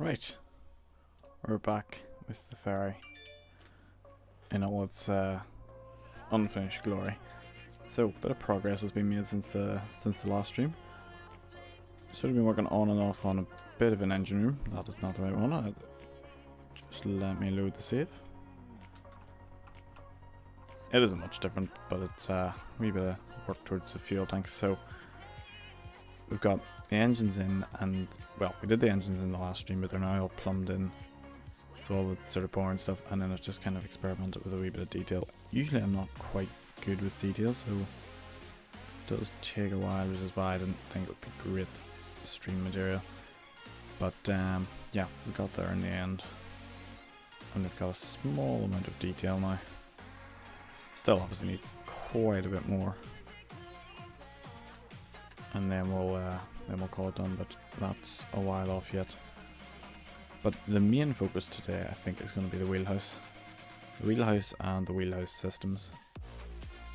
Right, we're back with the ferry in all its unfinished glory. So, a bit of progress has been made since the last stream. Sort of been working on and off on a bit of an engine room. That is not the right one. Just let me load the save. It isn't much different, but it's a wee bit of work towards the fuel tanks. So we've got the engines in, and well, we did the engines in the last stream, but they're now all plumbed in. So all the sort of boring stuff, and then it's just kind of experimented with a wee bit of detail. Usually I'm not quite good with detail, so it does take a while, which is why I didn't think it would be great stream material. But yeah, we got there in the end, and we've got a small amount of detail now. Still obviously needs quite a bit more, and then we'll call it done, but that's a while off yet. But the main focus today, I think, is going to be the wheelhouse. The wheelhouse and the wheelhouse systems.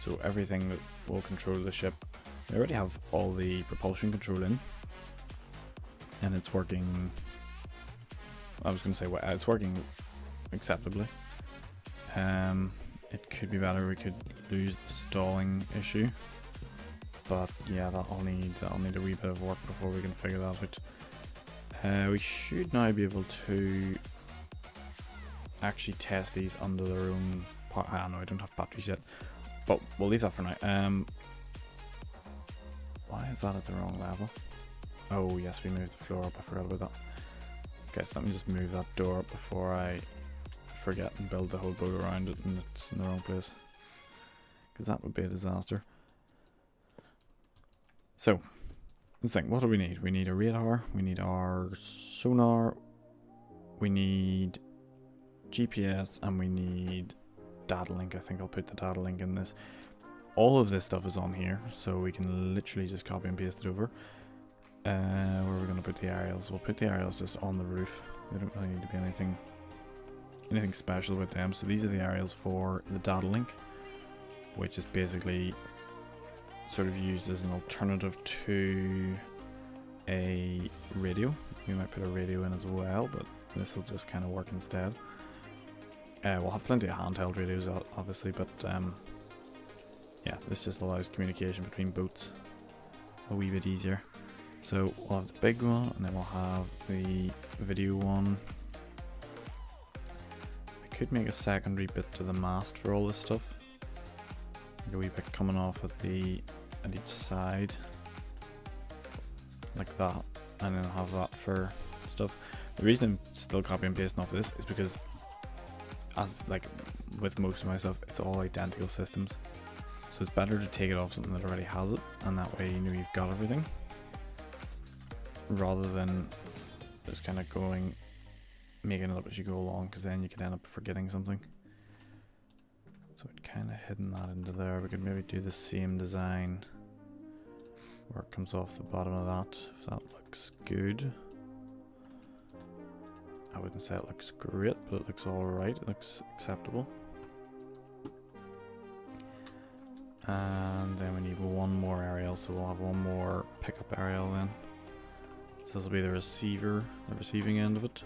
So everything that will control the ship. We already have all the propulsion control in, and it's working. I was going to say, well, it's working acceptably. It could be better. We could lose the stalling issue, but yeah, that'll need a wee bit of work before we can figure that out. We should now be able to actually test these under their own. No, I don't have batteries yet, but we'll leave that for now. Why is that at the wrong level? Oh yes, we moved the floor up. I forgot about that. Okay, so let me just move that door up before I forget and build the whole boat around it and it's in the wrong place, because that would be a disaster. So let's think, what do we need? We need a radar, we need our sonar, we need GPS, and we need data link. I think I'll put the data link in this. All of this stuff is on here, so we can literally just copy and paste it over. Where are we going to put the aerials? We'll put the aerials just on the roof. They don't really need to be anything special with them. So these are the aerials for the data link, which is basically sort of used as an alternative to a radio. We might put a radio in as well, but this will just kind of work instead. We'll have plenty of handheld radios obviously, but yeah, this just allows communication between boats a wee bit easier. So we'll have the big one, and then we'll have the video one. I could make a secondary bit to the mast for all this stuff, like a wee bit coming off at each side, like that, and then have that for stuff. The reason I'm still copying and pasting off this is because, as like with most of my stuff, it's all identical systems, so it's better to take it off something that already has it, and that way you know you've got everything, rather than just kind of making it up as you go along, because then you could end up forgetting something. So it kind of hidden that into there. We could maybe do the same design where it comes off the bottom of that, if that looks good. I wouldn't say it looks great, but it looks alright, it looks acceptable. And then we need one more aerial, so we'll have one more pickup aerial then. So this will be the receiving end of it.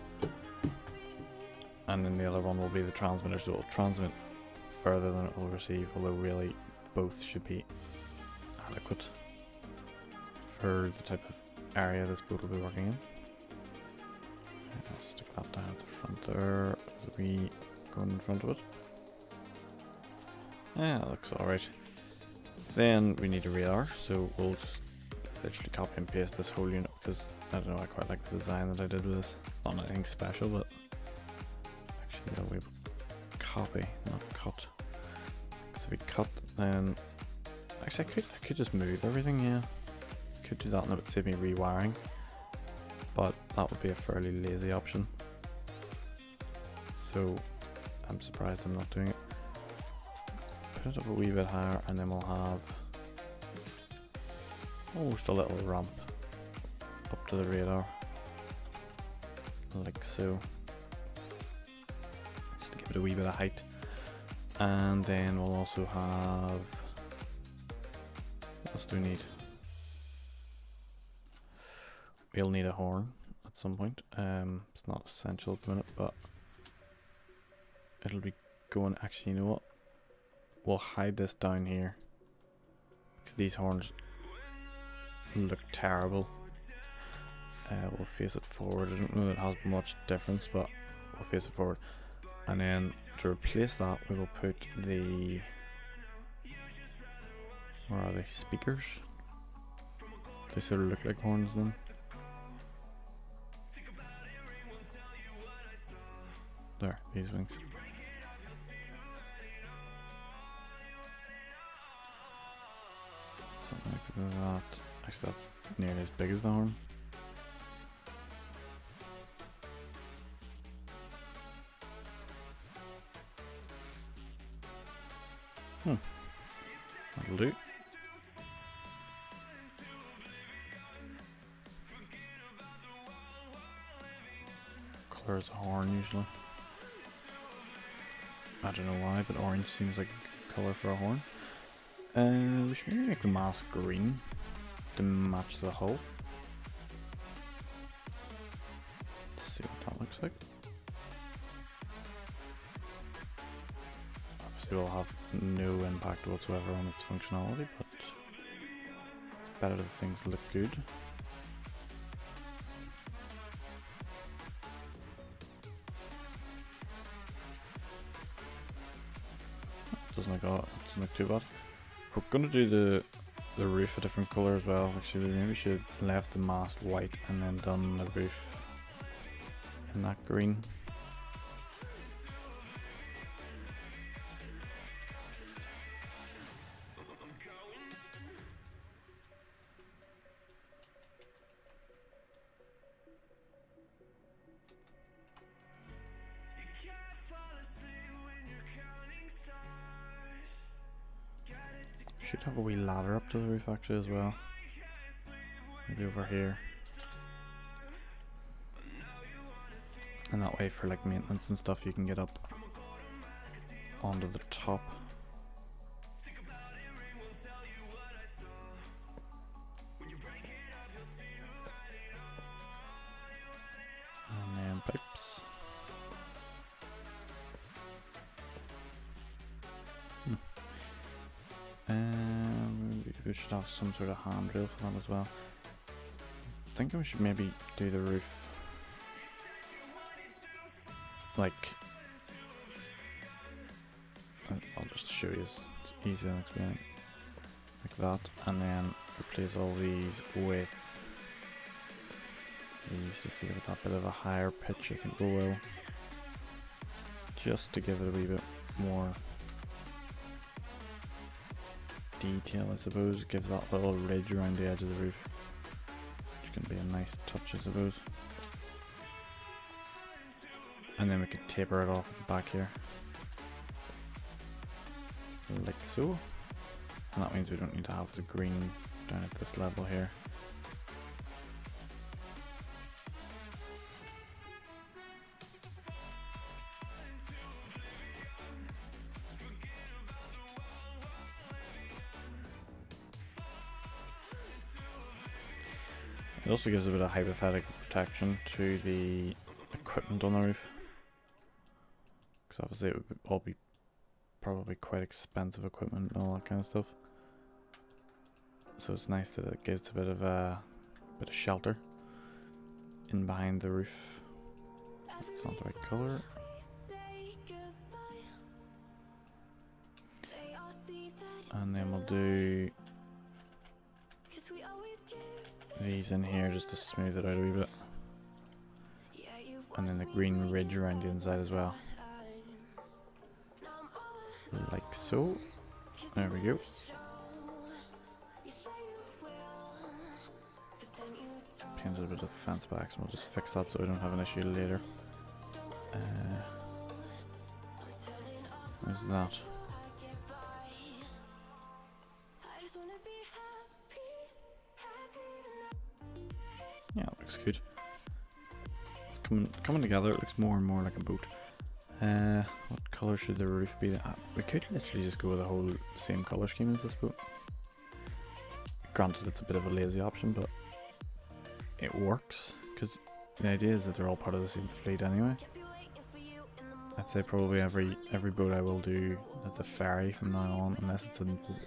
And then the other one will be the transmitter, so it will transmit further than it will receive, although really both should be adequate for the type of area this boat will be working in. I'll stick that down at the front there as we go in front of it. Yeah, that looks alright. Then we need a radar, so we'll just literally copy and paste this whole unit, because I don't know, I quite like the design that I did with this. Not anything special, but actually no, we copy, not cut. Because if we cut, then actually I could just move everything. Yeah, could do that, and it would save me rewiring, but that would be a fairly lazy option, so I'm surprised I'm not doing it. Put it up a wee bit higher, and then we'll have just a little ramp up to the radar, like so, just to give it a wee bit of height. And then we'll also have, what else do we need? We'll need a horn at at some point. It's not essential at the minute, but it'll be going. Actually, you know what? We'll hide this down here because these horns look terrible. We'll face it forward. I don't know that it has much difference, but we'll face it forward. And then to replace that, we will put the, where are they, speakers? They sort of look like horns then. There, these wings. Something like that. Actually, that's nearly as big as the horn. That'll do. Colour is a horn usually. I don't know why, but orange seems like a colour for a horn. We should maybe make the mask green to match the hull. Let's see what that looks like. Obviously will have no impact whatsoever on its functionality, but it's better if things look good. Doesn't look too bad. We're gonna do the roof a different colour as well. Actually, maybe we should have left the mast white and then done the roof in that green. Should have a wee ladder up to the roof actually as well. Maybe over here. And that way for like maintenance and stuff you can get up onto the top. And then pipes. We should have some sort of handrail for that as well. I think we should maybe do the roof like, I'll just show you, it's easy to explain, like that, and then replace all these with these just to give it that bit of a higher pitch. I think we will, just to give it a wee bit more detail, I suppose. It gives that little ridge around the edge of the roof, which can be a nice touch, I suppose. And then we could taper it off at the back here, like so. And that means we don't need to have the green down at this level here. It also gives a bit of hypothetical protection to the equipment on the roof, because obviously it would all be probably quite expensive equipment and all that kind of stuff. So it's nice that it gives a bit of shelter in behind the roof. It's not the right colour. And then we'll do these in here just to smooth it out a wee bit. And then the green ridge around the inside as well. Like so. There we go. Painted a bit of fence back, so we'll just fix that so we don't have an issue later. Where's that? Yeah, it looks good. It's coming together. It looks more and more like a boat. What colour should the roof be? We could literally just go with the whole same colour scheme as this boat. Granted, it's a bit of a lazy option, but it works, because The idea is that they're all part of the same fleet anyway. I'd say probably every boat I will do that's a ferry from now on, unless it's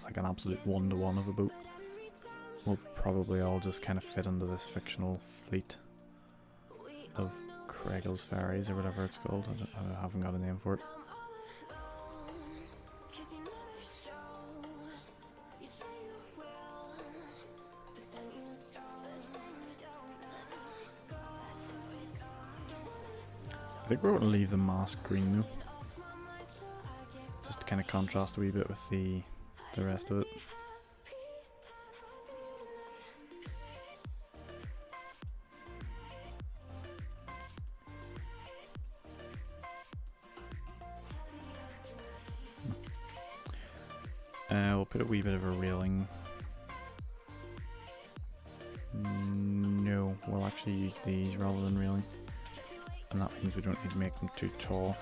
like an absolute one-to-one of a boat, will probably all just kind of fit into this fictional fleet of Craigle's ferries or whatever it's called. I haven't got a name for it. I think we're going to leave the mask green though, just to kind of contrast a wee bit with the rest of it. We'll put a wee bit of a railing. No, we'll actually use these rather than railing. And that means we don't need to make them too tall.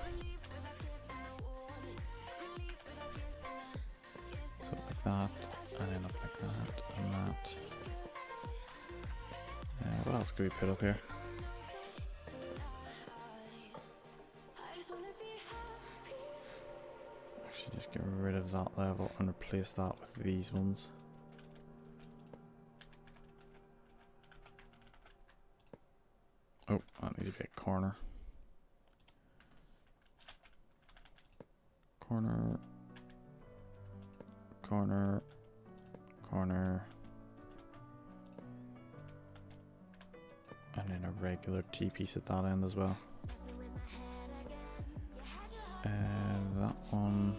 So like that, and then up like that, and that. What else could we put up here? Actually just get rid of that level and replace that with these ones. Oh, that needs to be a corner. Corner. Corner. Corner. And then a regular T-piece at that end as well. That one.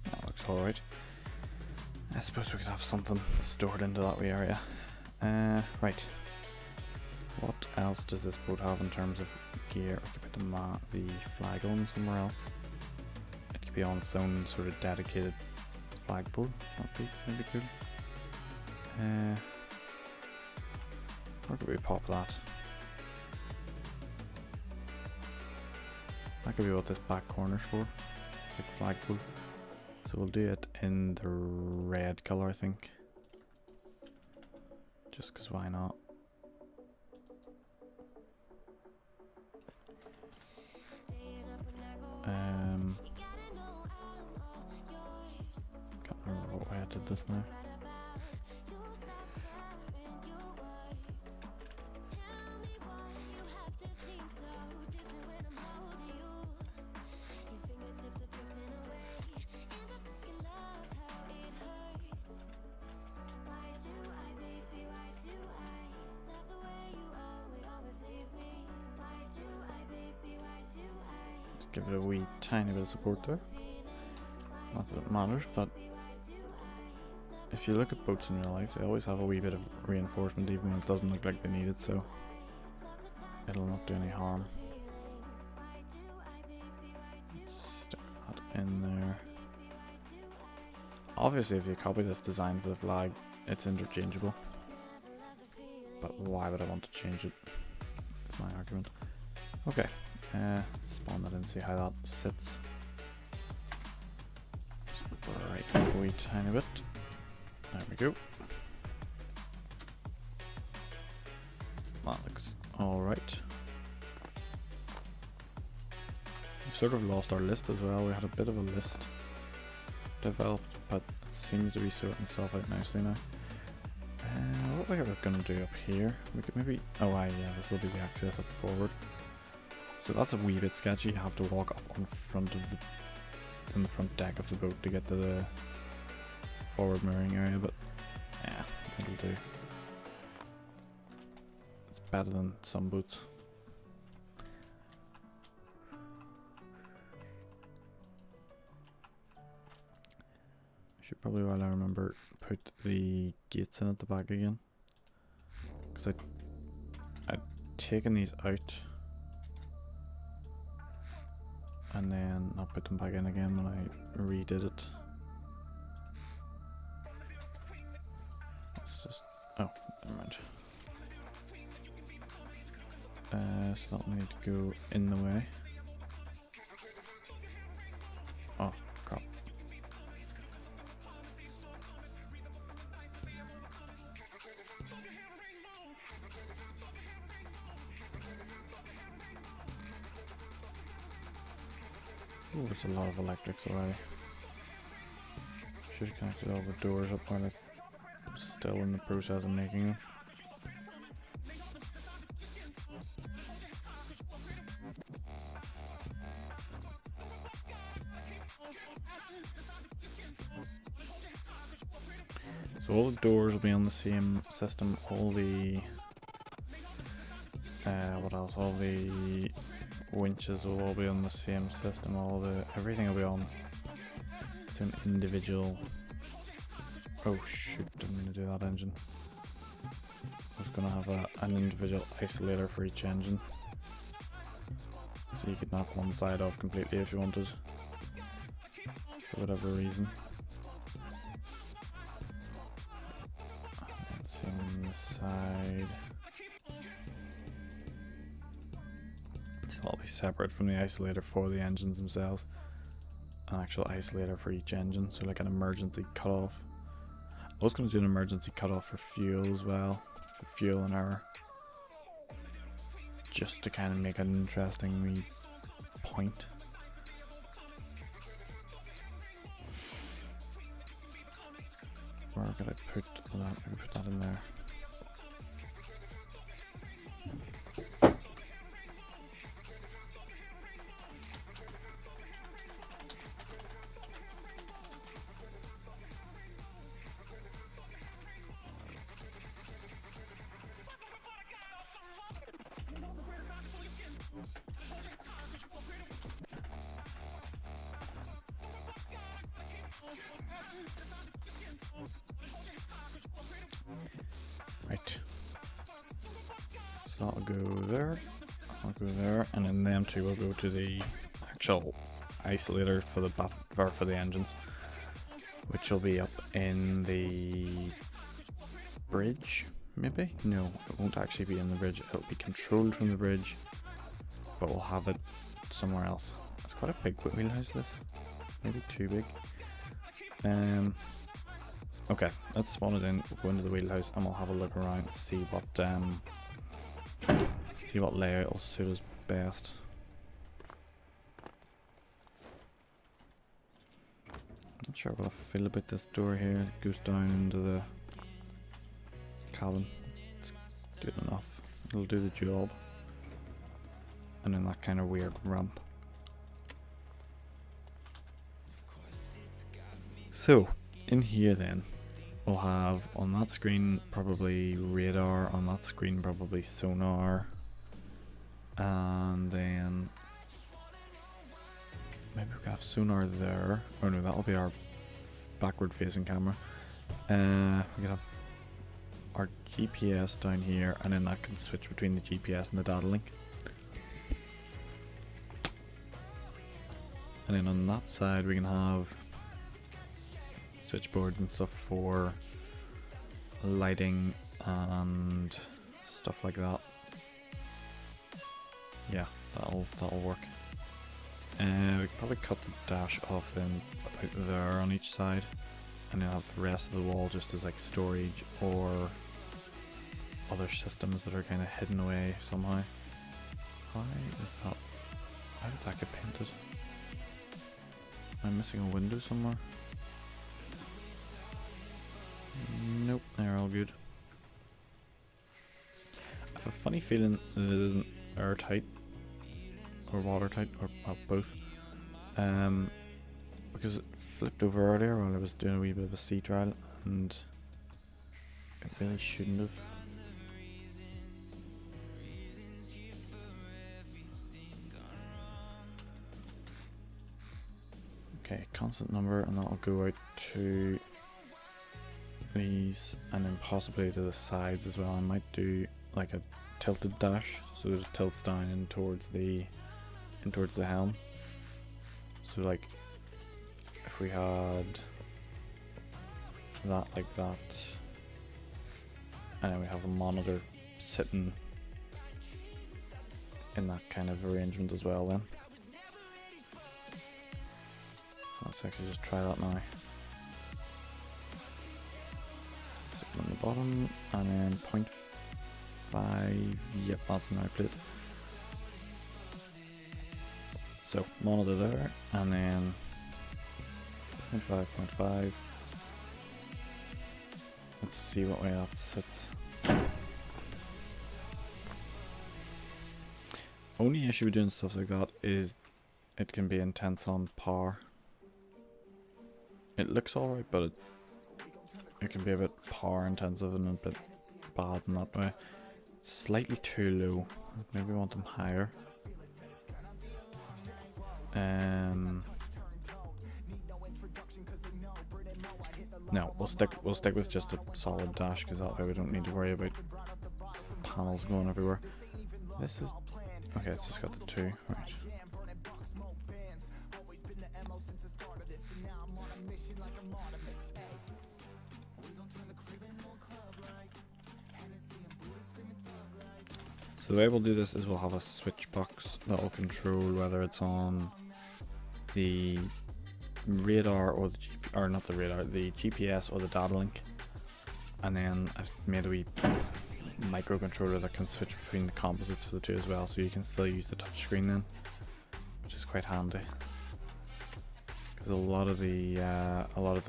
That looks alright. I suppose we could have something stored into that wee area. Right. What else does this boat have in terms of gear? I could put the flag on somewhere else. It could be on its own sort of dedicated flagpole. That'd be maybe good. Where could we pop that? That could be what this back corner's for. Like flagpole. So we'll do it in the red colour, I think. Just because why not? Can't remember what way I did this now. Give it a wee tiny bit of support there. Not that it matters, but if you look at boats in real life, they always have a wee bit of reinforcement even when it doesn't look like they need it, so it'll not do any harm. Stick that in there. Obviously if you copy this design for the flag, it's interchangeable. But why would I want to change it? That's my argument. Okay. Spawn that in, see how that sits. Right, a wee tiny bit. There we go. That looks alright. We've sort of lost our list as well. We had a bit of a list developed, but it seems to be sorting itself out nicely now. What we are going to do up here, we could maybe, yeah, this will be the access up forward. So that's a wee bit sketchy. You have to walk up on front of the in the front deck of the boat to get to the forward mooring area, but yeah, it'll do. It's better than some boats. Should probably, while I remember, put the gates in at the back again, because I'd taken these out and then not put them back in again when I redid it. It's just, oh, never mind. So that'll need to go in the way. Oh, crap. Oh, there's a lot of electrics already. Should have connected all the doors up while it's still in the process of making them. So all the doors will be on the same system, all the what else? All the winches will all be on the same system, everything will be on. It's an individual. Oh shoot, didn't mean to do that engine. I was gonna have an individual isolator for each engine. So you could knock one side off completely if you wanted. For whatever reason. On the side, so that'll be separate from the isolator for the engines themselves. An actual isolator for each engine, so like an emergency cutoff. I was going to do an emergency cutoff for fuel as well, for fuel and air, just to kind of make an interesting wee point. Where could I put that? I could put that in there. Right. So that'll go there. I'll go there, and then them two will go to the actual isolator for the for the engines, which will be up in the bridge. Maybe? No, it won't actually be in the bridge. It'll be controlled from the bridge, but we'll have it somewhere else. It's quite a big wheelhouse, this. Maybe too big. Okay, let's spawn it in, go into the wheelhouse, and we'll have a look around and see what layout will suit us best. Not sure what I feel about this door here. It goes down into the cabin. It's good enough. It'll do the job. And then that kind of weird ramp. So, in here then, we'll have on that screen probably radar, on that screen probably sonar, and then maybe we could have sonar there. Oh no, that'll be our backward facing camera. We could have our GPS down here, and then that can switch between the GPS and the data link. And then on that side we can have switchboards and stuff for lighting and stuff like that. Yeah, that'll work. We could probably cut the dash off then out there on each side, and then have the rest of the wall just as like storage or other systems that are kind of hidden away somehow. How did that get painted? Am I missing a window somewhere? Nope, they're all good. I have a funny feeling that it isn't airtight or watertight, or both, because it flipped over earlier while I was doing a wee bit of a sea trial, and it really shouldn't have. Okay, constant number, and that'll go out to these, and then possibly to the sides as well. I might do like a tilted dash, so that it tilts down in towards the helm. So like if we had that like that, and then we have a monitor sitting in that kind of arrangement as well then. So let's actually just try that now. Sit on the bottom, and then 0.5, yep, that's in the right place. So monitor there, and then 0.5. Let's see what way that sits. Only issue with doing stuff like that is it can be intense on power. It looks alright, but it can be a bit power intensive and a bit bad in that way. Slightly too low. Maybe want them higher. No, we'll stick with just a solid dash, because that way we don't need to worry about panels going everywhere. This is okay. It's just got the 2, right? So the way we'll do this is we'll have a switch box that will control whether it's on the radar or the the GPS or the data link, and then I've made a wee microcontroller that can switch between the composites for the two as well, so you can still use the touchscreen then, which is quite handy, because a lot of the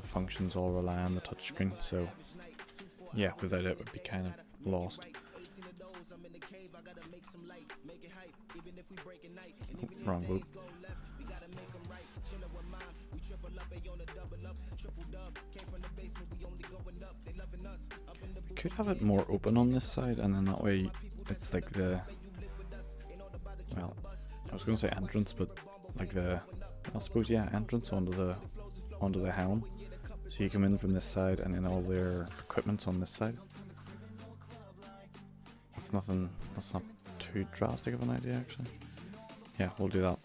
functions all rely on the touchscreen. So yeah, without it would be kind of lost. Oh, wrong boot. Could have it more open on this side, and then that way it's like the, well, I was going to say entrance, but like the, I suppose, yeah, entrance onto the helm. So you come in from this side, and then all their equipment's on this side. That's nothing. That's not too drastic of an idea, actually. Yeah, we'll do that.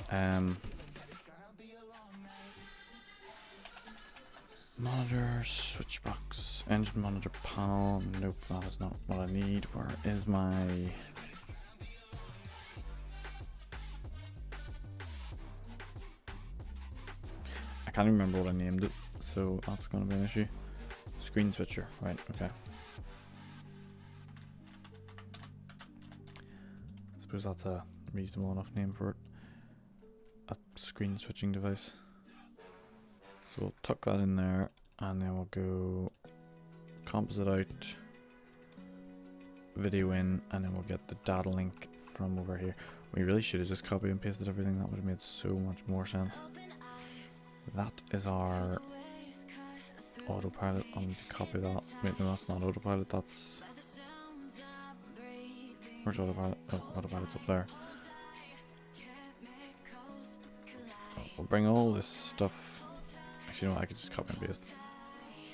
Monitor, switch box, engine monitor panel. Nope, that is not what I need. Where is my... I can't remember what I named it, so that's going to be an issue. Screen switcher, right, okay. I suppose that's a reasonable enough name for it. A screen switching device. So we'll tuck that in there, and then we'll go composite out, video in, and then we'll get the data link from over here. We really should have just copied and pasted everything. That would have made so much more sense. That is our autopilot. I'll need to copy that. Wait, no, that's not autopilot. That's... Where's autopilot? Oh, autopilot's up there. We'll bring all this stuff... Actually, no, I could just copy and paste.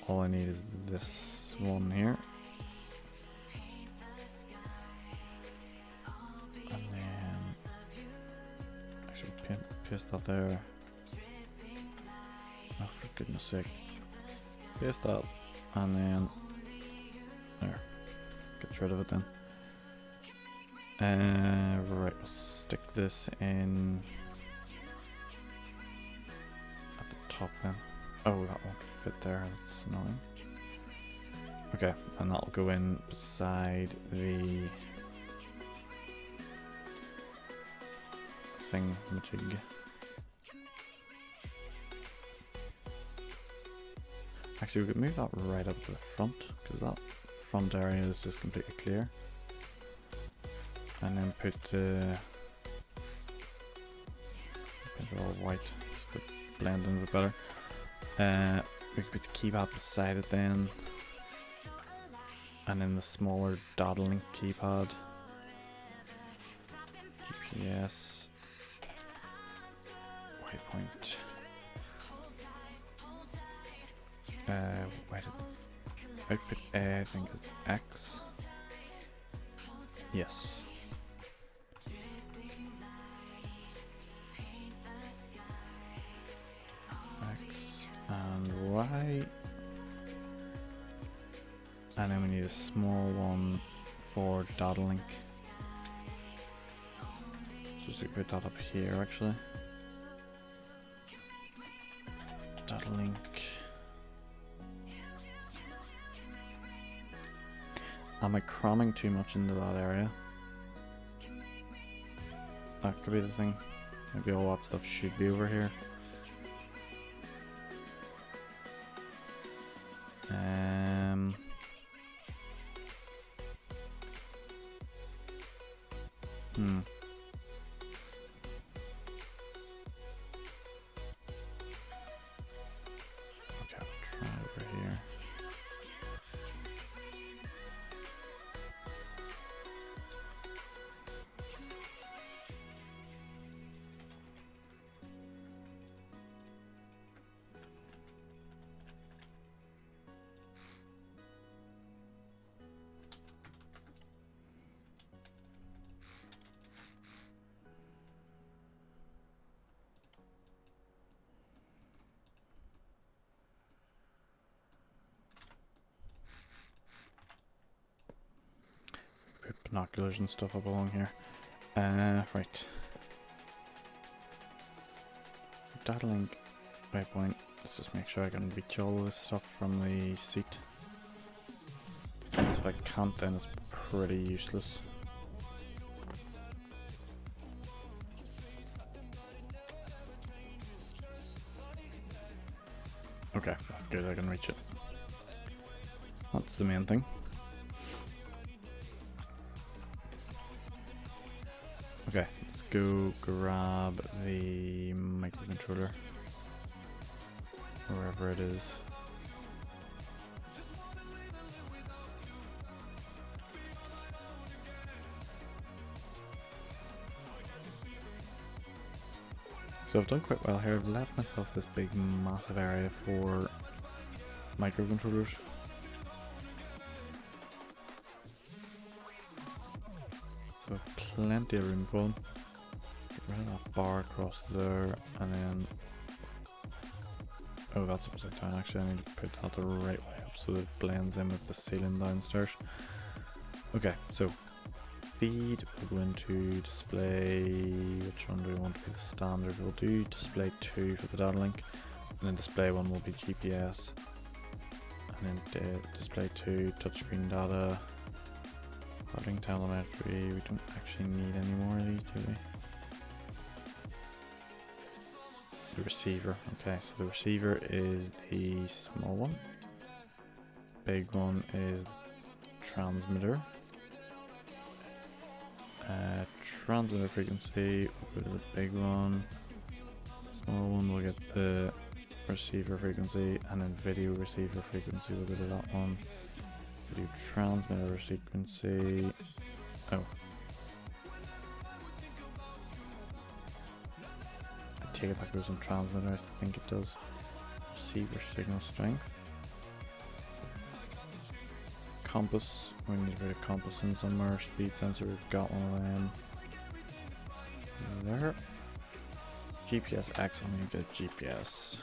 All I need is this one here. And then... Actually, paste that there. Oh, for goodness sake. Paste that. And then... There. Get rid of it then. Right, we'll stick this in... at the top then. Oh, that won't fit there, that's annoying. Okay, and that'll go in beside the thing-majig. Actually, we could move that right up to the front, because that front area is just completely clear. And then put it all white, just to blend in a bit better. We could put the keypad beside it then. And then the smaller data link keypad. GPS. Waypoint. Wait, output A I think is X. Yes. X and Y. And then we need a small one for data link. Just to put that up here actually. Data link. Am I cramming too much into that area? That could be the thing. Maybe all that stuff should be over here. Okay, I'll try over here. Put binoculars and stuff up along here. Right. Data link waypoint. Let's just make sure I can reach all of this stuff from the seat. If I can't, then it's pretty useless. Okay, that's good, I can reach it. That's the main thing. Okay, let's go grab the microcontroller. Wherever it is. So I've done quite well here. I've left myself this big massive area for microcontrollers. So I've plenty of room for them. Get rid of that bar across there and then... Oh, that's upside down actually. I need to put that the right way up so that it blends in with the ceiling downstairs. Okay, so feed will go into display. Which one do we want to be the standard? We'll do display 2 for the data link, and then display 1 will be GPS, and then display 2 touchscreen data, routing telemetry. We don't actually need any more of these, do we? The receiver. Okay, so the receiver is the small one. Big one is the transmitter. Transmitter frequency will go to the big one. Small one will get the receiver frequency, and then video receiver frequency will go to that one. Video transmitter frequency. Oh. I take it that goes on transmitter, I think it does. Receiver signal strength. Compass, we need to put a compass in somewhere. Speed sensor, we've got one of them. There. GPS X, I'm gonna get GPS.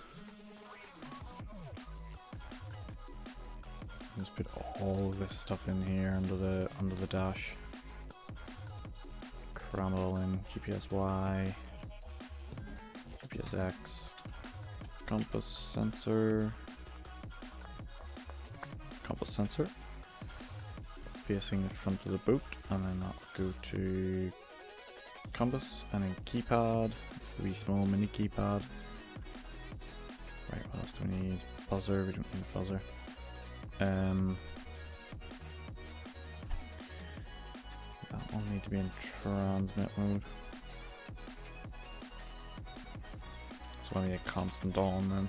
Just put all of this stuff in here under the dash. Cram it all in. GPS Y, GPS X, compass sensor, facing the front of the boat, and then that'll go to compass, and then keypad, it's the wee small mini keypad. Right, what else do we need? Buzzer, we don't need a buzzer. That one need to be in transmit mode. So I need a constant on then.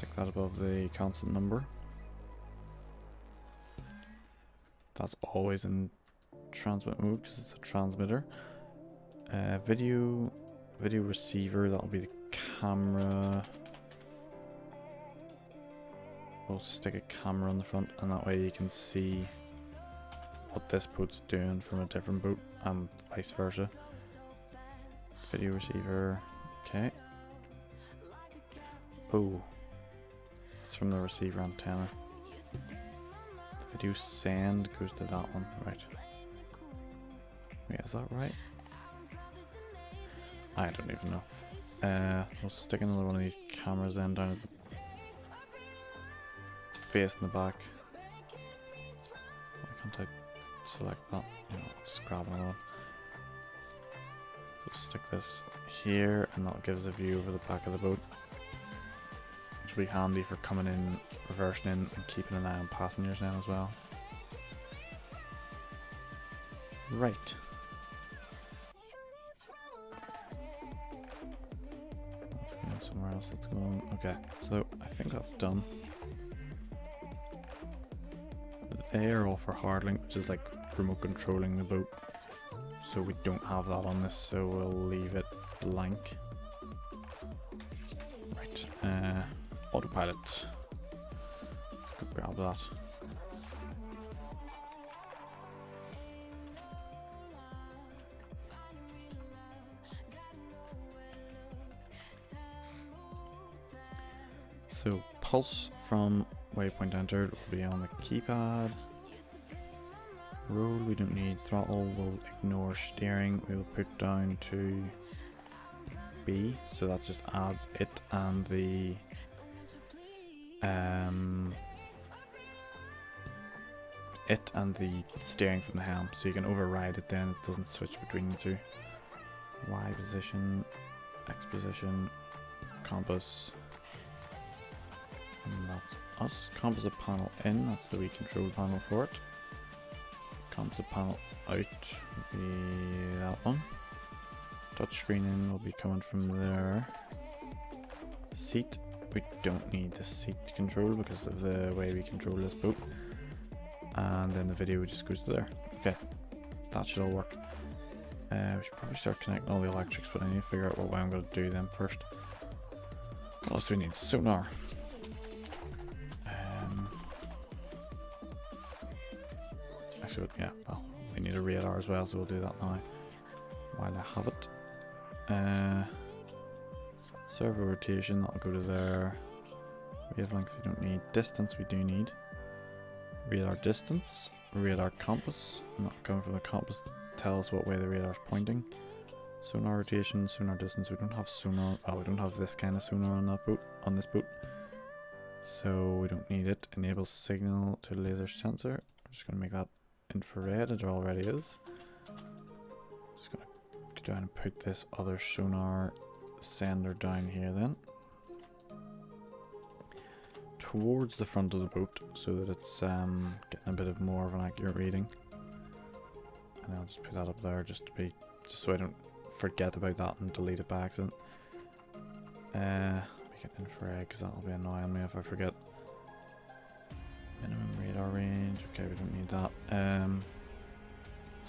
Stick that above the constant number. That's always in transmit mode because it's a transmitter. Video receiver, that'll be the camera. We'll stick a camera on the front, and that way you can see what this boat's doing from a different boat, and vice versa. Video receiver, okay. Oh, it's from the receiver antenna. The video send goes to that one, right? Wait, is that right? I don't even know. We'll stick another one of these cameras then down at the face in the back. Why can't I select that? No, just grab another one. So stick this here, and that gives a view over the back of the boat, which will be handy for coming in, reversing in, and keeping an eye on passengers then as well. Right. Let's go somewhere else. Let's go on. Okay, so I think that's done. They are all for hard link, which is like remote controlling the boat. So we don't have that on this, so we'll leave it blank. Right, autopilot. Let's go grab that. So pulse from waypoint entered will be on the keypad. Roll we don't need. Throttle we'll ignore. Steering we will put down to B, so that just adds it and the steering from the helm, so you can override it then, it doesn't switch between the two. Y position, X position, compass, and that's us. Composite panel in, that's the wee control panel for it. Composite panel out would be that one. Touchscreen in will be coming from there. Seat, we don't need the seat control because of the way we control this boat. And then the video just goes to there. Okay, that should all work. We should probably start connecting all the electrics, but I need to figure out what way I'm going to do them first. What else do we need? Sonar. Actually, yeah, well, we need a radar as well, so we'll do that now while I have it. Servo rotation, that'll go to there. Wavelength we don't need. Distance we do need. Radar distance, radar compass, not coming from the compass to tell us what way the radar is pointing. Sonar rotation, sonar distance, we don't have sonar, oh, we don't have this kind of sonar on that boat, on this boat, so we don't need it. Enable signal to laser sensor, I'm just going to make that infrared, it already is. Just going to go down and put this other sonar sender down here then. Towards the front of the boat so that it's getting a bit of more of an accurate reading, and I'll just put that up there just so I don't forget about that and delete it by accident. Make it infrared because that'll be annoying me if I forget. Minimum radar range, okay, we don't need that.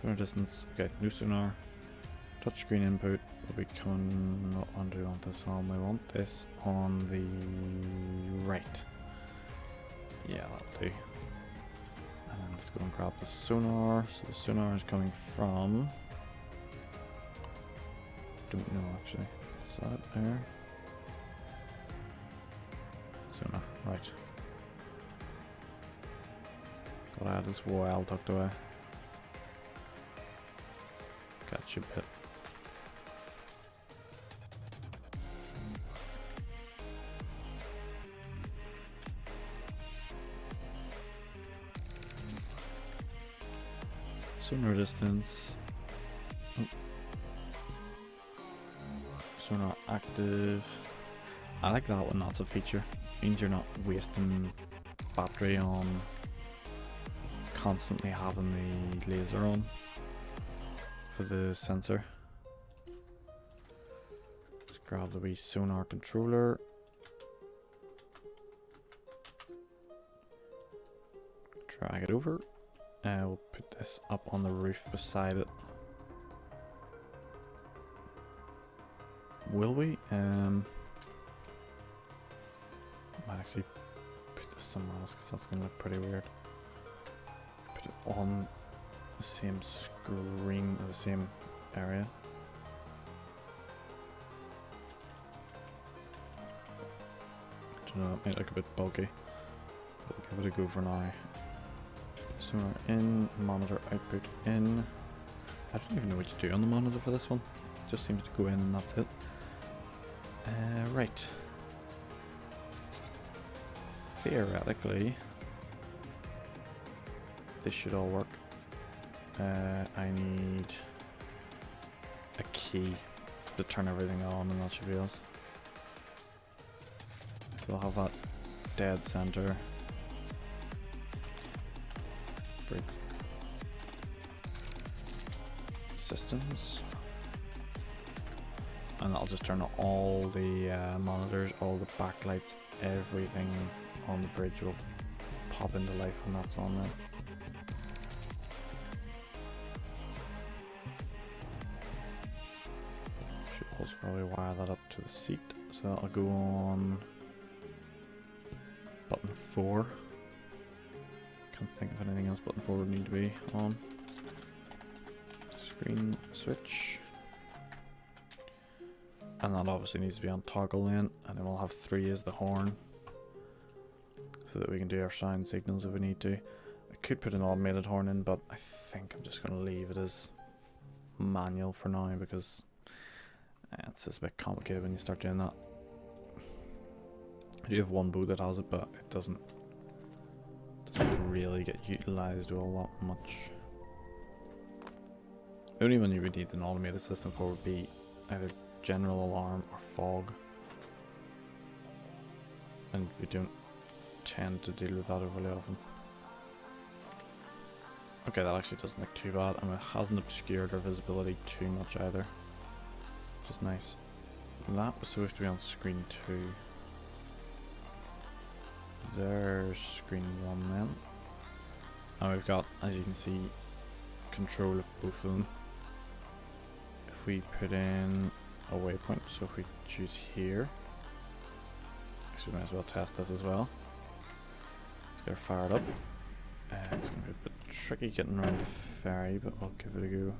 Sonar distance, okay, new sonar. Touchscreen input will be coming, what one do we want this on? We want this on the right. Yeah, that'll do. And then let's go and grab the sonar. So the sonar is coming from... don't know actually. Is that it there? Sonar, right. Gotta add this well tucked away. Catch a bit. Sonar distance. Oh. Sonar active. I like that one, that's a feature. Means you're not wasting battery on constantly having the laser on for the sensor. Just grab the wee sonar controller. drag it over. We'll put this up on the roof beside it. Will we? Might actually put this somewhere else because that's going to look pretty weird. Put it on the same screen, or the same area. I don't know, it might look a bit bulky. We'll give it a go for now. Sonar in, monitor output in. I don't even know what to do on the monitor for this one. It just seems to go in and that's it. Right. Theoretically, this should all work. I need a key to turn everything on and that should be us. So we'll have that dead center. Break. Systems. And that'll just turn on all the monitors, all the backlights, everything on the bridge will pop into life when that's on there. Should also probably wire that up to the seat, so that'll go on button 4. Can't think of anything else button 4 would need to be on. Screen switch. And that obviously needs to be on toggle then, and then we'll have 3 as the horn, so that we can do our sound signals if we need to. I could put an automated horn in, but I think I'm just going to leave it as manual for now because it's just a bit complicated when you start doing that. I do have one boat that has it, but it doesn't really get utilised a lot much. The only one you would need an automated system for would be either general alarm or fog, and we don't tend to deal with that overly often. Okay, that actually doesn't look too bad, and it hasn't obscured our visibility too much either, which is nice. And that was supposed to be on screen 2. There's screen 1 then. And we've got, as you can see, control of both of them. If we put in a waypoint, so if we choose here, actually we might as well test this as well. Let's get her fired up. It's going to be a bit tricky getting around the ferry, but we'll give it a go.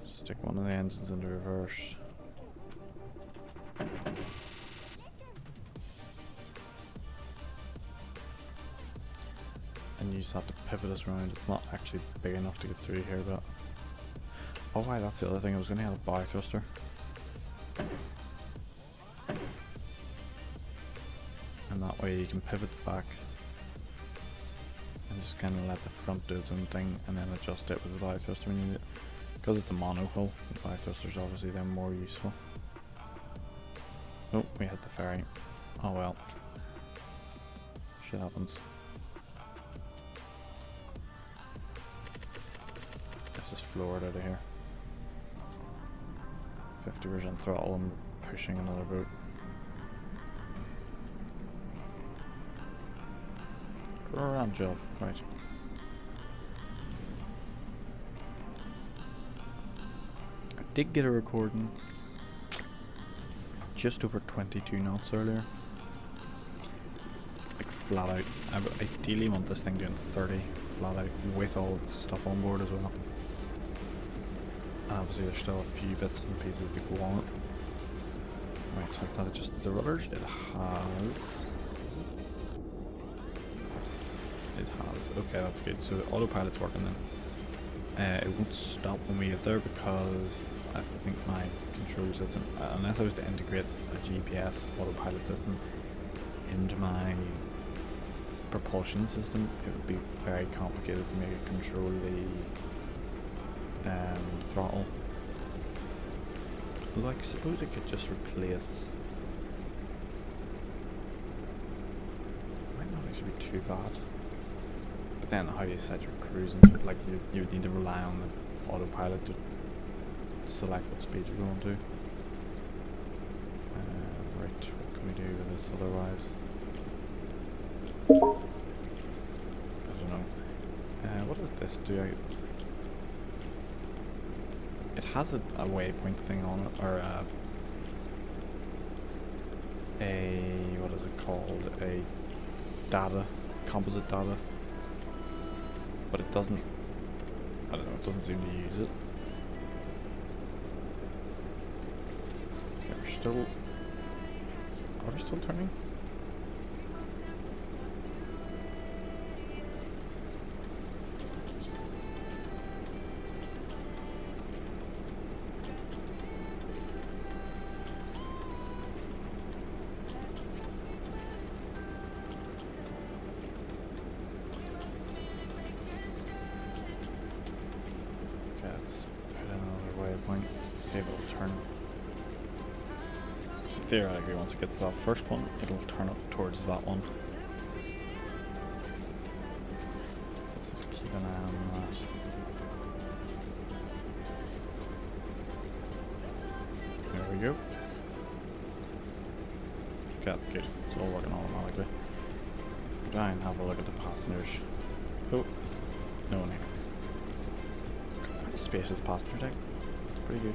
Stick one of the engines into reverse. And you just have to pivot us around. It's not actually big enough to get through here, but oh why, that's the other thing, I was going to have a bow thruster. And that way you can pivot the back and just kind of let the front do its own thing and then adjust it with the bow thruster when you need it. Because it's a mono hull, the bow thrusters obviously they're more useful. Oh, we hit the ferry. Oh well. Shit happens. Let's just floor it out of here. 50% throttle and pushing another boat. Grand job, right. I did get a recording just over 22 knots earlier. Like flat out. I would ideally want this thing doing 30 flat out with all the stuff on board as well. And obviously there's still a few bits and pieces to go on it. Right, has that adjusted the rudders? It has. It has. Okay, that's good. So the autopilot's working then. It won't stop when we get there because I think my control system, unless I was to integrate a GPS autopilot system into my propulsion system, it would be very complicated to make it control the throttle. Like, suppose I could just replace. Might not actually be too bad. But then, how you set your cruise and like you would need to rely on the autopilot to select what speed you're going to. Right, what can we do with this otherwise? don't know. What does this do? It has a waypoint thing on it, or what is it called? A composite data. But it doesn't, I don't know, it doesn't seem to use it. Yeah, are we still turning? Theoretically, once it gets to that first one, it'll turn up towards that one. Let's just keep an eye on that. There we go. Okay, that's good. It's all working automatically. Let's go down and have a look at the passengers. Oh, no one here. Pretty spacious passenger deck. It's pretty good.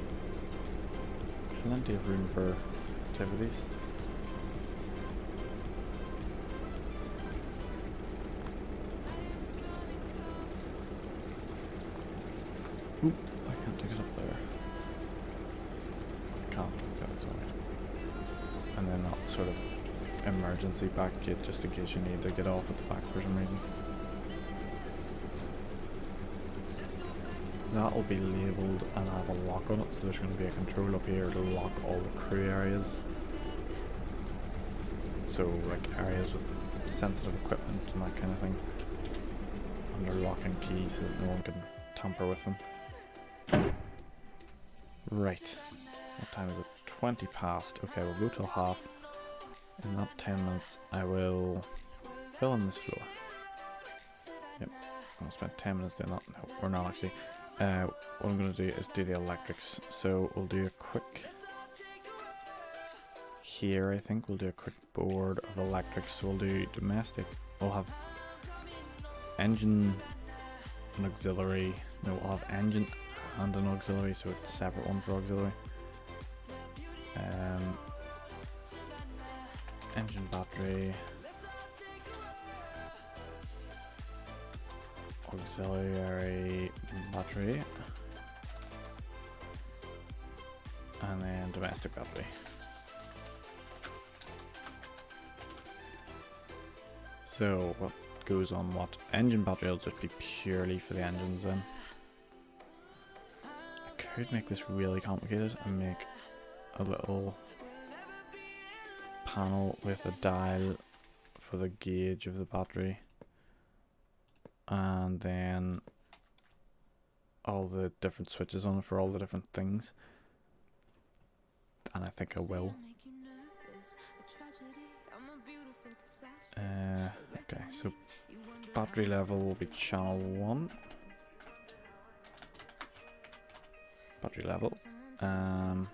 Plenty of room for activities. Oop, I can't take it up there. I can't, okay, that's alright. And then that sort of emergency back gate just in case you need to get off at the back for some reason. That'll be labelled and have a lock on it, so there's going to be a control up here to lock all the crew areas. So like areas with sensitive equipment and that kind of thing. And they're lock and key so that no one can tamper with them. Right. What time is it? 20 past. Okay, we'll go till half. In that 10 minutes I will fill in this floor. Yep. I'll spend 10 minutes doing that. No, we're not actually. What I'm going to do is do the electrics. So we'll do a quick, here I think, we'll do a quick board of electrics. So we'll do domestic, we'll have engine and auxiliary, no, we'll have engine and an auxiliary, so it's a separate one for auxiliary. Engine battery, auxiliary battery, and then domestic battery. So what goes on what? Engine battery will just be purely for the engines then. I could make this really complicated and make a little panel with a dial for the gauge of the battery. And then all the different switches on it for all the different things. And I think I will. Okay, so battery level will be channel 1. Battery level. It'll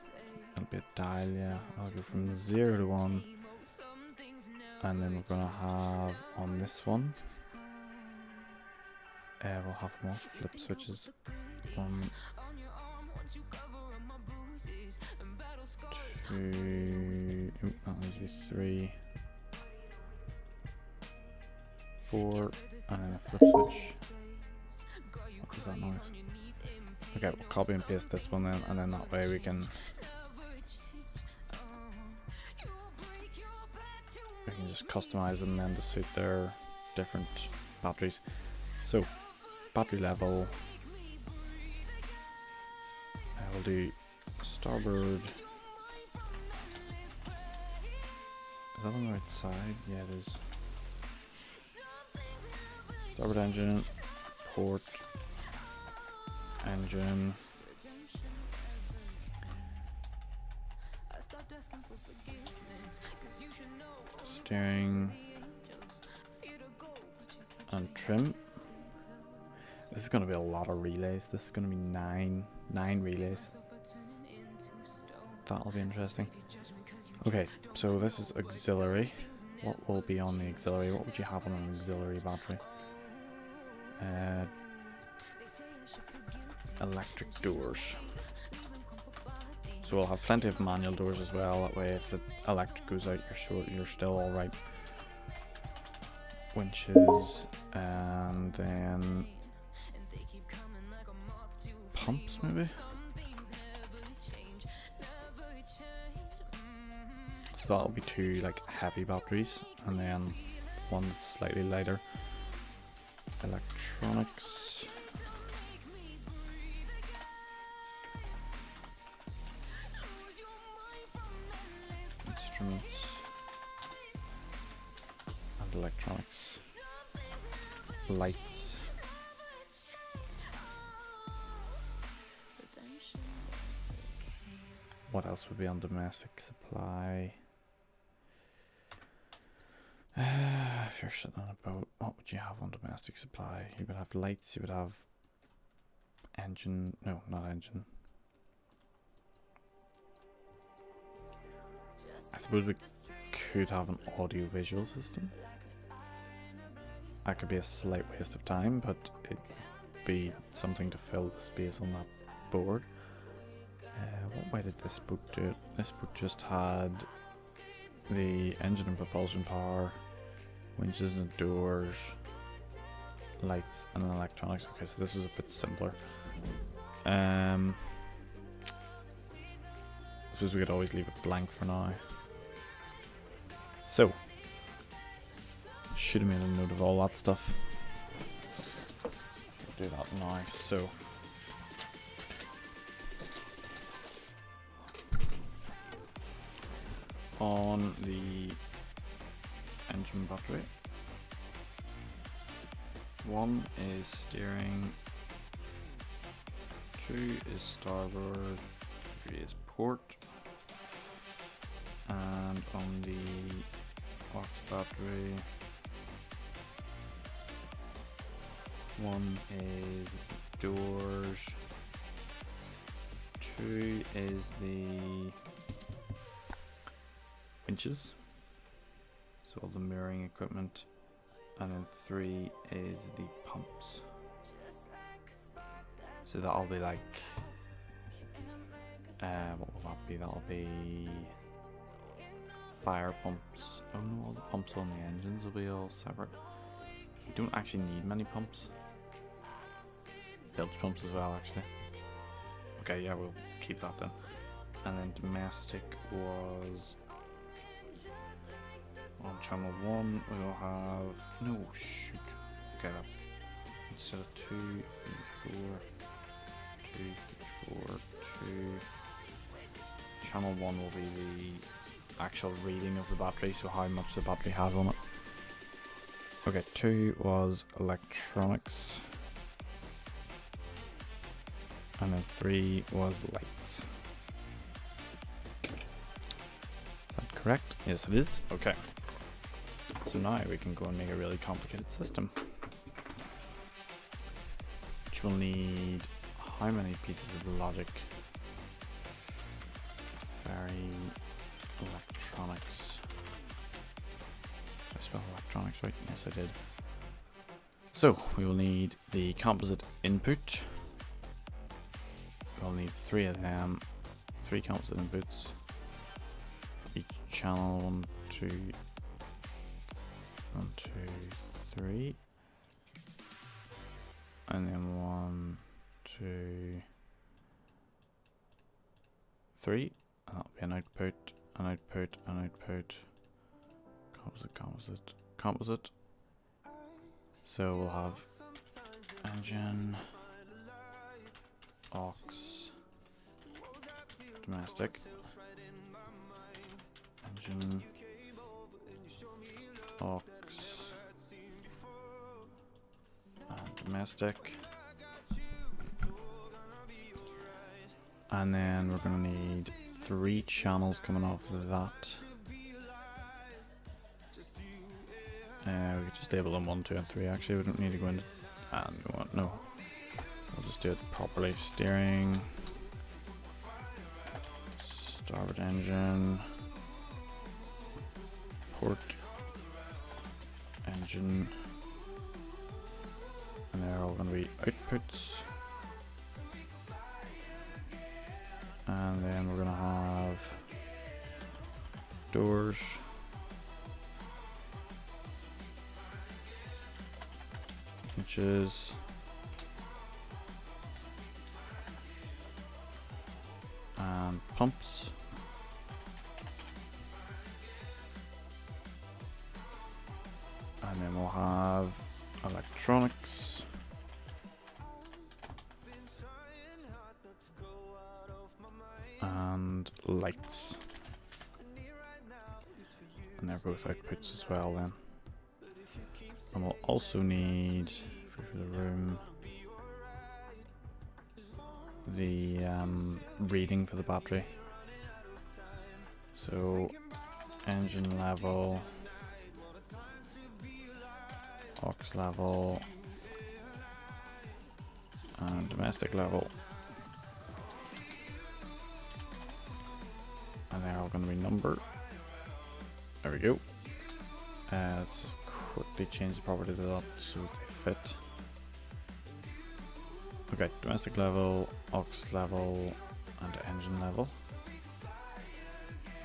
be a dial, yeah. I'll go from 0 to 1. And then we're gonna have on this one. We'll have more flip switches. 1, 2, that needs to be 3, 4, and then a flip switch. What is that noise? Okay, we'll copy and paste this one then, and then that way we can just customize them then to suit their different batteries. So battery level, we'll do starboard. Is that on the right side? Yeah, it is. Starboard engine, port, engine, steering, and trim. This is going to be a lot of relays. This is going to be nine relays. That'll be interesting. Okay, so this is auxiliary. What will be on the auxiliary? What would you have on an auxiliary battery? electric doors. So we'll have plenty of manual doors as well. That way, if the electric goes out, you're still all right. Winches, and then pumps maybe. So that'll be two like heavy batteries, and then one that's slightly lighter. Electronics. Instruments. And electronics. Lights. What else would be on domestic supply? If you're sitting on a boat, what would you have on domestic supply? You would have lights, you would have engine, no, not engine. I suppose we could have an audio-visual system. That could be a slight waste of time, but it'd be something to fill the space on that board. What way did this boat do it? This boat just had the engine and propulsion power, winches and doors, lights and electronics. Okay, so this was a bit simpler. I suppose we could always leave it blank for now. So, should have made a note of all that stuff. Do that now. So, on the engine battery, 1 is steering, 2 is starboard, 3 is port, and on the aux battery, 1 is doors, 2 is the winches, so all the mirroring equipment, and then 3 is the pumps. So that'll be like, what will that be? That'll be fire pumps. Oh no, all the pumps on the engines will be all separate. You don't actually need many pumps. Bilge pumps as well, actually. Okay, yeah, we'll keep that then. And then domestic was on channel 1. We'll have no shoot. Okay, that's instead of 2, 3, 4, 2, 3, 4, 2. Channel 1 will be the actual reading of the battery, so how much the battery has on it. Okay, 2 was electronics. And then 3 was lights. Is that correct? Yes, it is. Okay. So now we can go and make a really complicated system. Which will need how many pieces of logic? Ferry, electronics. Did I spell electronics right? Yes, I did. So we will need the composite input. We'll need 3 of them, 3 composite inputs, each channel, 1, 2, 3, and then 1, 2, 3, and that'll be an output, an output, an output, composite, composite, composite. So we'll have engine, aux, domestic, engine, aux, and domestic, and then we're going to need 3 channels coming off of that. We could just label them 1, 2, and 3. Actually, we don't need to go into and we want no. We'll just do it properly. Steering, starboard engine, port, engine, And they're all going to be outputs. And then we're going to have doors. Inches. And pumps. And then we'll have electronics. And lights. And they're both outputs as well then. And we'll also need, for the room, the reading for the battery. So engine level, aux level, and domestic level. And they're all going to be numbered. There we go. Let's just quickly change the properties of that so they fit. Okay, domestic level, aux level, and engine level.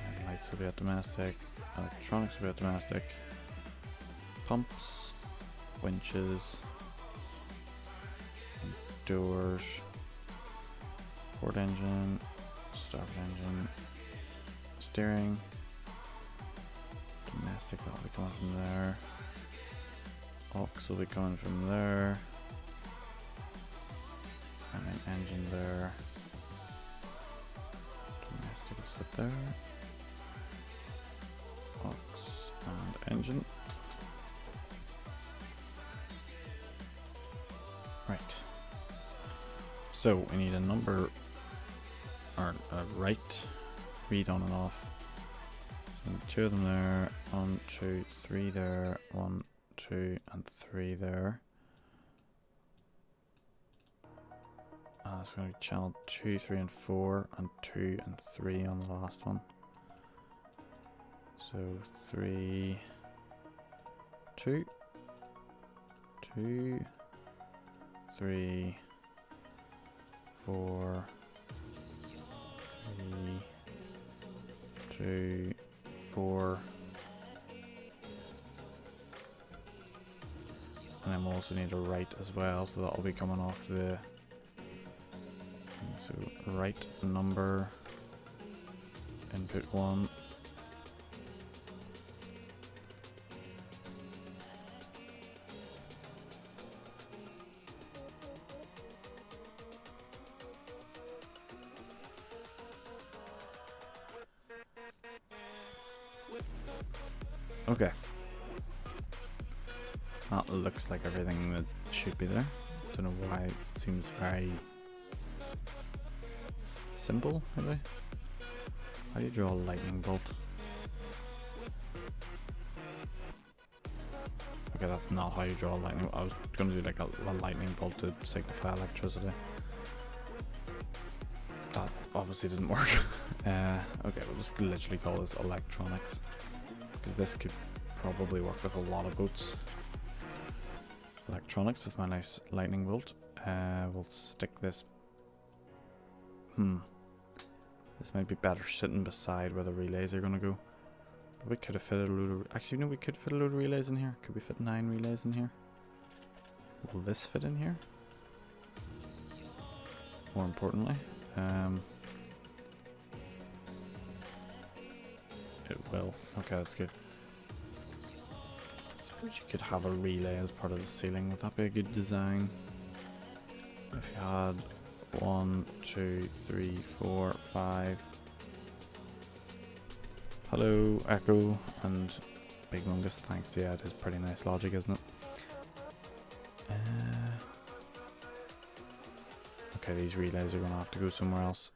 And lights will be at domestic, electronics will be at domestic, pumps, winches, and doors, port engine, starboard engine, steering, domestic will be coming from there, aux will be coming from there, and then engine there, domestic will sit there, aux and engine. Right, so we need a number or a right read on and off. So 2 of them there, 1, 2, 3 there, 1, 2 and 3 there. It's going to be channel 2, 3 and 4 and 2 and 3 on the last one. So 3, 2, 2, 3, 4, 3, 2, 4. And then we'll also need a right as well, so that'll be coming off the, so right number, input 1. Okay. That looks like everything that should be there. Don't know why it seems very simple, maybe? How do you draw a lightning bolt? Okay, that's not how you draw a lightning. I was going to do like a lightning bolt to signify electricity. That obviously didn't work. Okay, we'll just literally call this electronics, because this could probably work with a lot of boats. Electronics with my nice lightning bolt. We'll stick this. This might be better sitting beside where the relays are going to go. But we could have fit a load of. Actually, no, we could fit a load of relays in here. Could we fit 9 relays in here? Will this fit in here? More importantly, it will. Okay, that's good. I suppose you could have a relay as part of the ceiling. Would that be a good design? If you had 1, 2, 3, 4, 5. Hello, Echo and Big Mungus. Thanks. Yeah, it is pretty nice logic, isn't it? Okay, these relays are going to have to go somewhere else.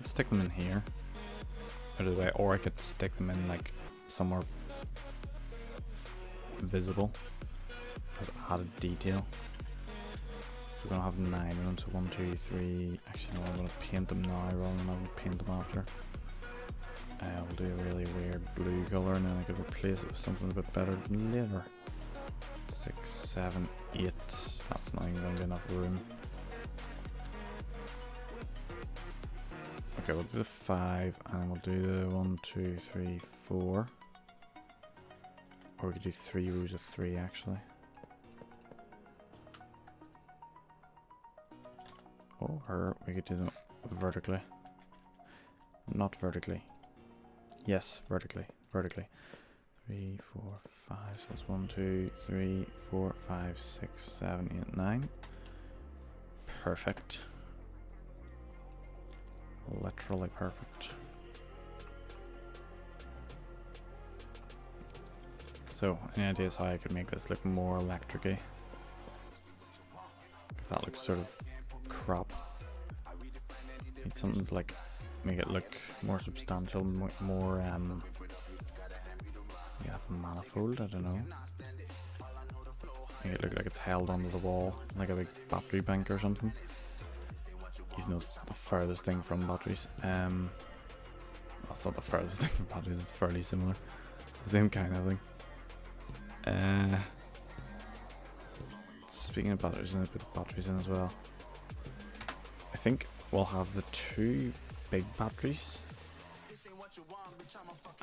Stick them in here, out of the way, or I could stick them in like somewhere visible as added detail. So we're gonna have 9 of them, so 1, 2, 3. Actually, no, I'm gonna paint them now rather than having to paint them after. We'll do a really weird blue colour and then I could replace it with something a bit better later. 6, 7, 8. That's not even going to be enough room. Okay, we'll do the 5 and we'll do the 1, 2, 3, 4. Or we could do 3 rows of 3 actually. Or we could do them vertically. Not vertically. Yes, vertically. Vertically. 3, 4, 5. So that's 1, 2, 3, 4, 5, 6, 7, 8, 9. Perfect. Literally perfect. So, any ideas how I could make this look more electric-y? That looks sort of crap. Need something to like make it look more substantial, more yeah, manifold, I don't know. Make it look like it's held onto the wall, like a big battery bank or something. Even though it's the furthest thing from batteries. Well, it's not the furthest thing from batteries, it's fairly similar. It's the same kind of thing. Speaking of batteries, I'm going to put batteries in as well. I think we'll have the 2 big batteries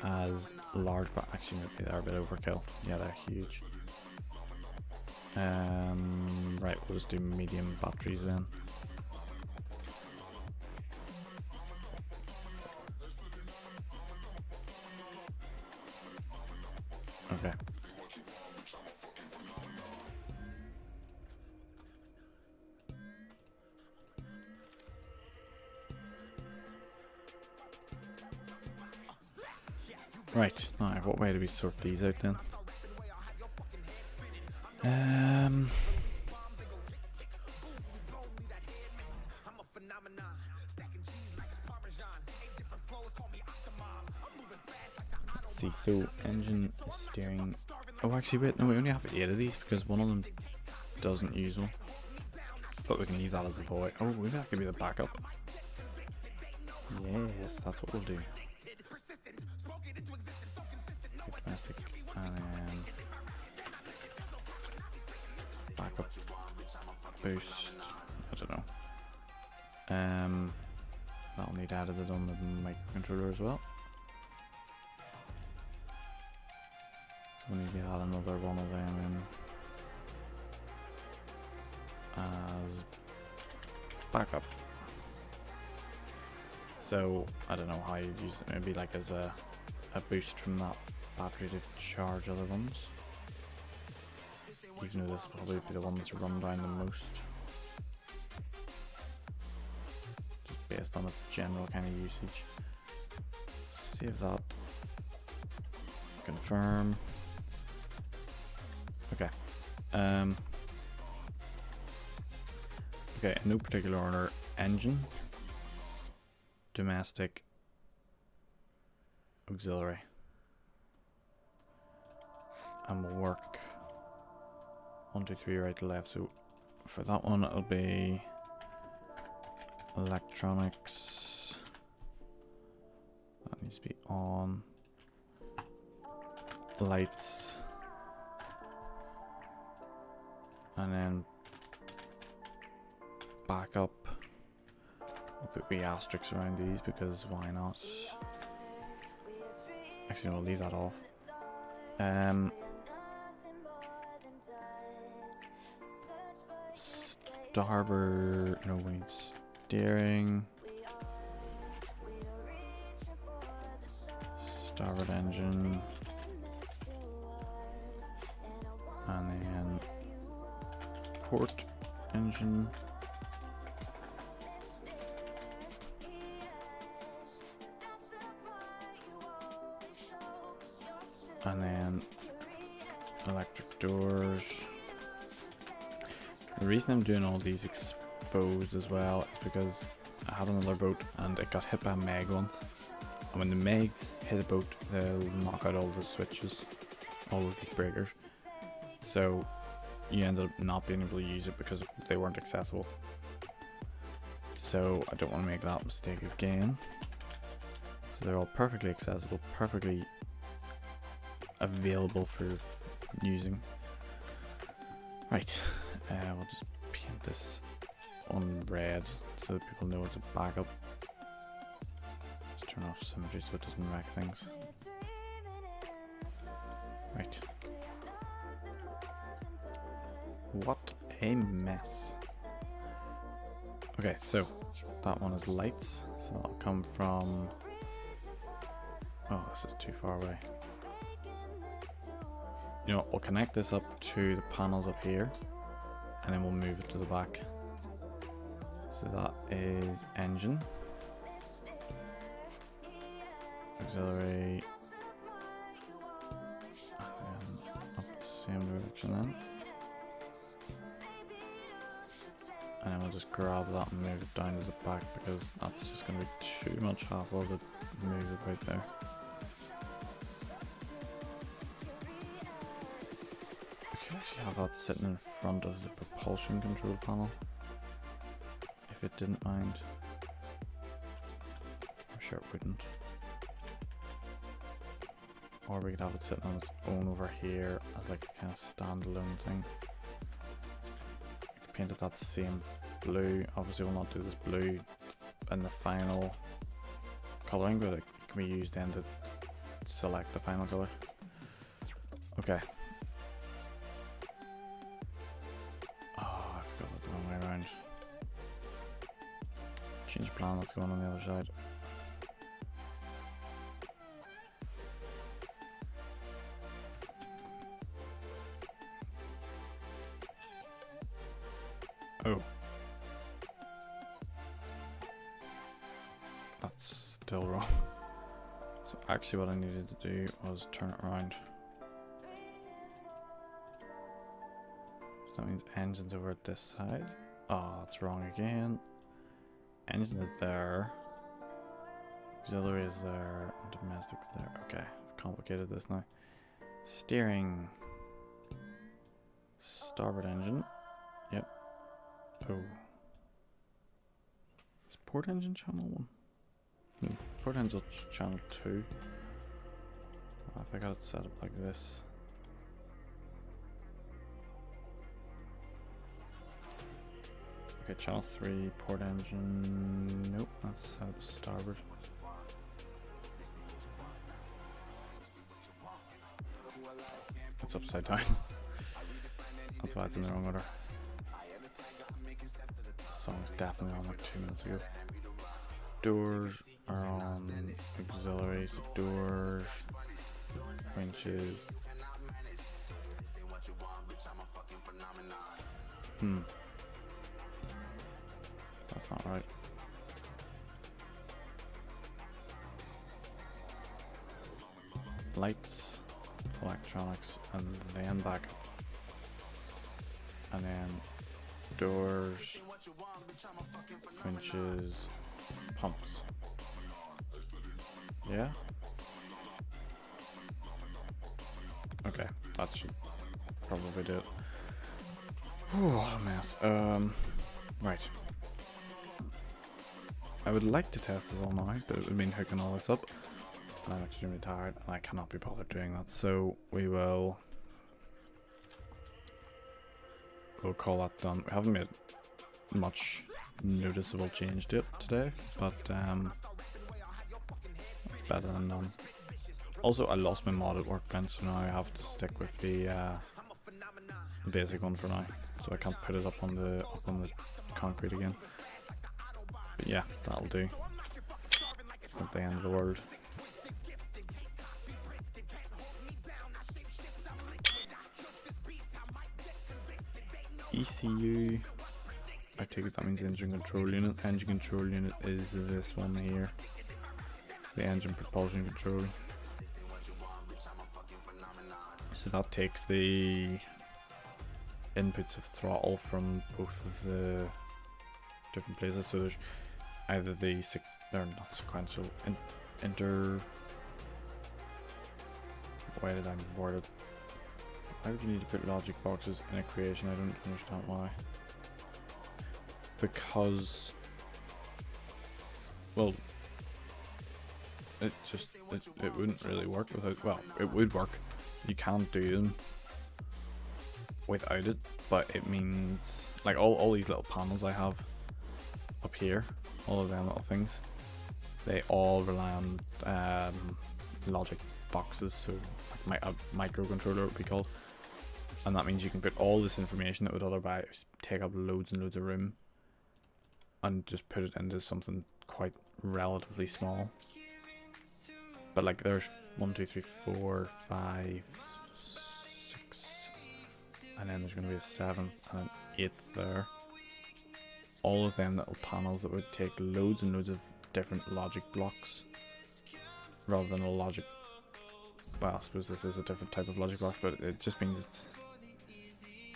as large, but actually maybe they're a bit overkill. Yeah, they're huge. Right, we'll just do medium batteries then. Okay. Right, now what way do we sort these out then? Let's see, so engine, steering. Oh, actually, wait, no, we only have 8 of these because one of them doesn't use one. But we can leave that as a void. Oh, maybe that could be the backup. Yes, that's what we'll do. Domestic, and then backup, boost. I don't know. That'll need added on the microcontroller as well. So we need to add another one of them in as backup. So I don't know how you'd use it. Maybe like as a boost from that battery to charge other ones. Even though this will probably be the one that's run down the most. Just based on its general kind of usage. Save that. Confirm. Okay. Okay, in no particular order. Engine. Domestic. Auxiliary. And we'll work 1, 2, 3 right to left. So for that one it'll be electronics. That needs to be on. Lights. And then backup. We'll put wee asterisks around these because why not? Actually, we'll leave that off. Starboard. No, we need steering. Starboard engine. And then port engine. And then electric doors. The reason I'm doing all these exposed as well is because I had another boat and it got hit by a Meg once. And when the Megs hit a boat, they'll knock out all the switches, all of these breakers. So you end up not being able to use it because they weren't accessible. So I don't want to make that mistake again. So they're all perfectly accessible, perfectly available for using. Right, we'll just paint this on red so that people know it's a backup. Let's turn off symmetry so it doesn't wreck things. Right. What a mess. Okay, so that one is lights, so that'll come from... Oh, this is too far away. You know what, we'll connect this up to the panels up here, and then we'll move it to the back. So that is engine, auxiliary, and up the same direction then. And then we'll just grab that and move it down to the back because that's just going to be too much hassle to move it right there. We could actually have that sitting in front of the propulsion control panel, if it didn't mind. I'm sure it wouldn't. Or we could have it sitting on its own over here as like a kind of standalone thing. Painted that same blue. Obviously we'll not do this blue in the final colouring, but it can be used then to select the final colour. Okay. Oh, I forgot it the wrong way around. Change plan, let's go on the other side. Oh. That's still wrong. So actually what I needed to do was turn it around. So that means engine's over at this side. Oh, that's wrong again. Engine is there. Auxiliary is there. And domestic's there. Okay, I've complicated this now. Steering. Starboard engine. Yep. Oh. Is port engine channel 1? No, port engine channel 2. What if I got it set up like this? Okay, channel 3, port engine. Nope, that's set up as starboard. It's upside down. That's why it's in the wrong order. Song's definitely on like 2 minutes ago. Doors are on auxiliary, so doors, winches. That's not right. Lights, electronics, and then backup. And then doors, winches, pumps. Yeah? Okay, that should probably do it. Oh, what a mess. Right. I would like to test this all now, but it would mean hooking all this up. And I'm extremely tired and I cannot be bothered doing that. So we'll call that done. We haven't made much noticeable change to it today, but it's better than none. Also, I lost my modded workbench, so now I have to stick with the basic one for now. So I can't put it up on the concrete again. But yeah, that'll do. It's not the end of the world. ECU. I take it that means engine control unit. Engine control unit is this one here. It's the engine propulsion control. So that takes the inputs of throttle from both of the different places. So there's either the they're not sequential why did I word it? Why would you need to put logic boxes in a creation? I don't understand why. Because, well, it wouldn't really work without, well, it would work. You can't do them without it, but it means, like, all these little panels I have up here, all of them little things, they all rely on logic boxes, so like a microcontroller would be called, and that means you can put all this information that would otherwise take up loads and loads of room and just put it into something quite relatively small. But like there's 1, 2, 3, 4, 5, 6, and then there's going to be a 7th and an 8th there. All of them little panels that would take loads and loads of different logic blocks rather than a logic, well, I suppose this is a different type of logic block, but it just means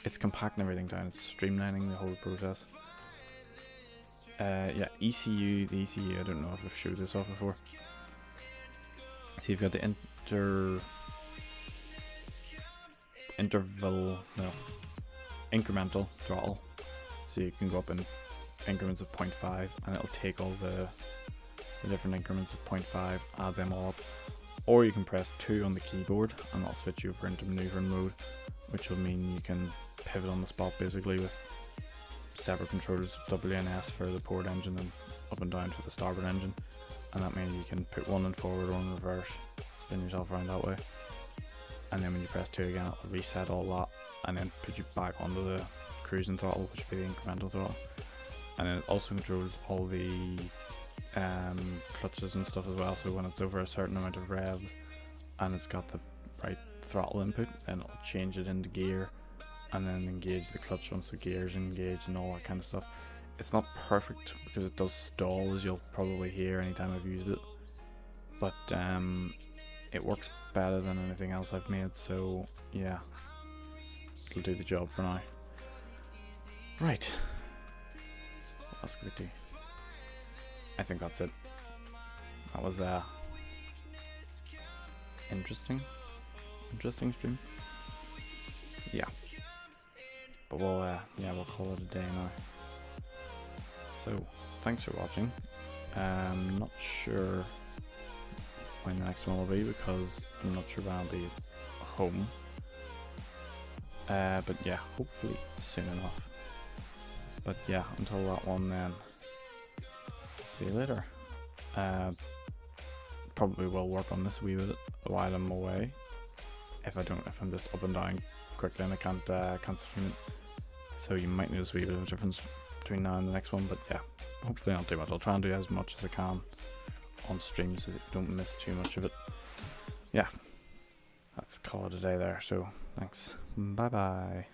it's compacting everything down, it's streamlining the whole process. Yeah, ECU, the ECU, I don't know if I've showed this off before. So you've got the incremental throttle, so you can go up in increments of 0.5 and it'll take all the different increments of 0.5, add them all up, or you can press 2 on the keyboard and that'll switch you over into maneuvering mode, which will mean you can pivot on the spot basically with separate controllers, W and S for the port engine and up and down for the starboard engine, and that means you can put one in forward, one in reverse, spin yourself around that way, and then when you press 2 again it'll reset all that and then put you back onto the cruising throttle, which will be the incremental throttle. And then it also controls all the clutches and stuff as well, so when it's over a certain amount of revs and it's got the right throttle input, then it'll change it into gear and then engage the clutch once the gear's engaged and all that kind of stuff. It's not perfect because it does stall, as you'll probably hear anytime I've used it, but it works better than anything else I've made, so yeah, it'll do the job for now. Right, what else could we do? I think that's it. That was interesting stream. Yeah, but we'll call it a day now. So thanks for watching. Not sure when the next one will be because I'm not sure when I'll be home. But yeah, hopefully soon enough. But yeah, until that one then, see you later. Probably will work on this a wee bit while I'm away. If I'm just up and down quickly and I can't stream it. So you might notice a wee bit of a difference between now and the next one, but yeah, hopefully not too much. I'll try and do as much as I can on stream so that you don't miss too much of it. Yeah, let's call it a day there, so thanks, bye bye.